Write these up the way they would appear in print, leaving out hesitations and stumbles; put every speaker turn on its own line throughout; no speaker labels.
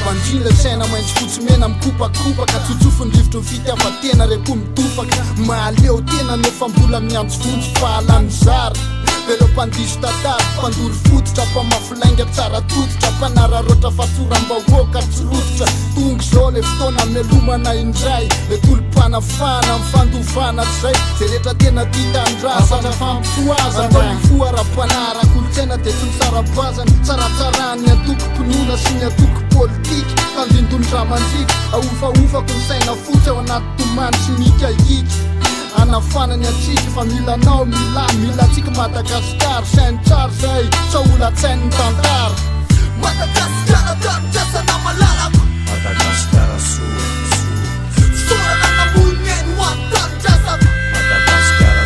mandrila saina maintsy fotsy mena mikopakopaka tsotsofony rivotro ny fitiavatena repo mitofaka maleo tena nefa mbola miantso fotsy fahalany zara pero mpandiso tatary mpandory fototra mpamafilainga tsara tototra mpanararoatra fatoramba-hoaka tsy rototra tonga zao le fotoana melomana indray le tolo-panafana mifandovana zay zay rehetra tena titandrasana fampifoaza mba ara-panara kolontsaina de tsy misara-bazana tsaratsarany atoko-pinoana sy ny atoko-politika tandindonydramandrika aofaofako ny saina fotsy ao anaty tomany sy nika iky anafanany atsika fa milanao mila atsika Madagasikara sainy tsara zay sa ola tsainy tantara
Madagasikara tandrasana malalako
Madagasikara
sorana nambony eny ho any tandrasako
Madagasikara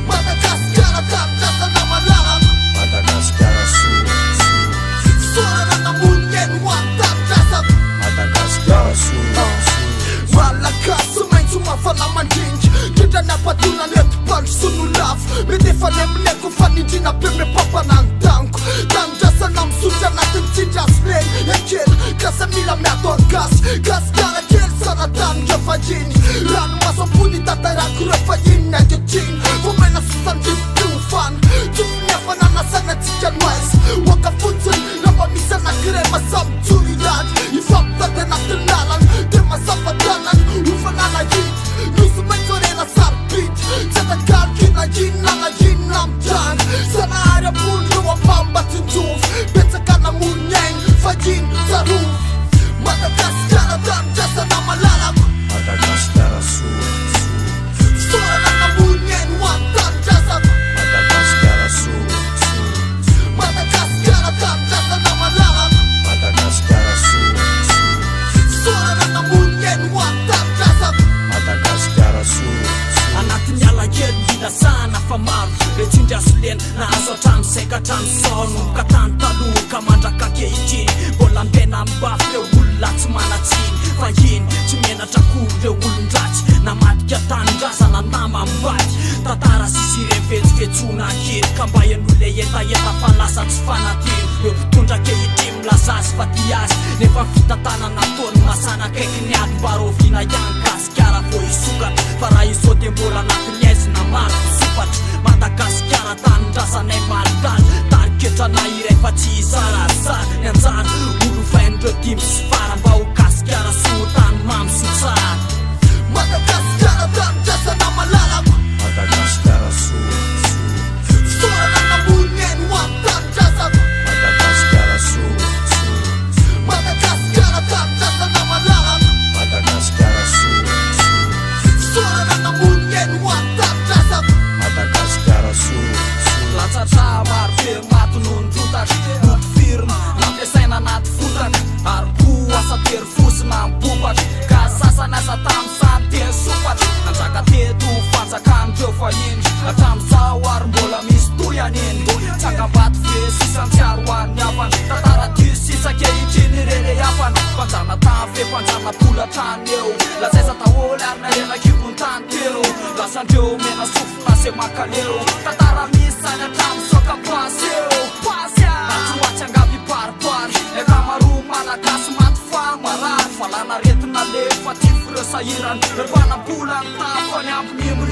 Madagasikara tandrasana malalako
Madagasikara
sorana nambony eny ho any tandrasako
Madagasikara
Malagasy maintso mafana mandringy Kidrany apatona neto pandro sono lafo Mety efa nemineko fanindrina be me papana ny tango Tandrasana misotra anatin'ny tsindrasy reny Ekely kasa mila miato agasy Gasikara kely saratany revahiny Rano maso-pony tatarako revahiny ankehitriny Vomena sosandrivo-piofana Tsofiny nasana tsika noaizy Waka fotsiny raha misy anakire masamy tsorihady Ifampitady anatin'ny lalana De masafatanany ufanana hit Nusu mentorena sarbit Zeta kalkina jinana jinna mtanga Sana aria punro wa pamba tinjuf Betsakana munyeng fajin zaruf Madagasikara tandrasa na malalako
Madagasikara
sorana na munyeng wan tandrasa
Madagasikara
Madagasikara tandrasa na malalako
Madagasikara
sorana na munyeng wan tandrasa
Madagasikara
anatin'ny alakely milasana fa maro retsindraso lena nahazo hatramy saika hatramy saono ka tany taloha ka mandraka kehitriny mbola mbena mibafy reo olona tsy manatsiny fa iny tsy menatra kory reo olon-dratsy namadika tanindrazana nama mibady tantara sisy revetsivetsona akery ka mba ian'olona etaeta fa lasa tsy fanatiny eo tondra kehitriny milazazy fa ty azy nefa fitantanana tony masana kaiky ny ady mba roviana ihany Gasikara vo isokatra fa raha izao de mbola anatin'ny aizina maro sopatra Madagasikara tanindrazanay malidany tany ketrana iray fa tsy izarazara ny anjara olo vain'ireo dimy sy fara mba ho Gasikara soatany mamy sotsara
Madagasikara tandrasana malalako
Madagasikara
sorana nambony eny ho any tandrasako
Madagasikara
Madagasikara tandrasana malalako
Madagasikara
sorana nambony eny ho any tandrasako
Madagasikara
latsatra maro be maty noho ny rotatra noty firma nampiasaina anaty fotaka ary ko asa tery fosina mipopatra ka sasana aza tamy sany teny sopatra nanjaka teto fanjakandreo fahiny hatramizao ary mbola misy toy aneny tsangambaty ve sisantsiaro hoan'ny afana tantara dio sisake itriny reny afana mpanjana tany fe mpanjana polatrany eo lazaiza taholy ary narena kibony tany telo lasandreo mena sofina se makaleo tantara misy sany hatramy soka pasy eo atsoatsy angaby paripary ekamaroa malagasy maty fa marary falana retina le fa tifo reo sahirany repanambola ny tafany ampy mimo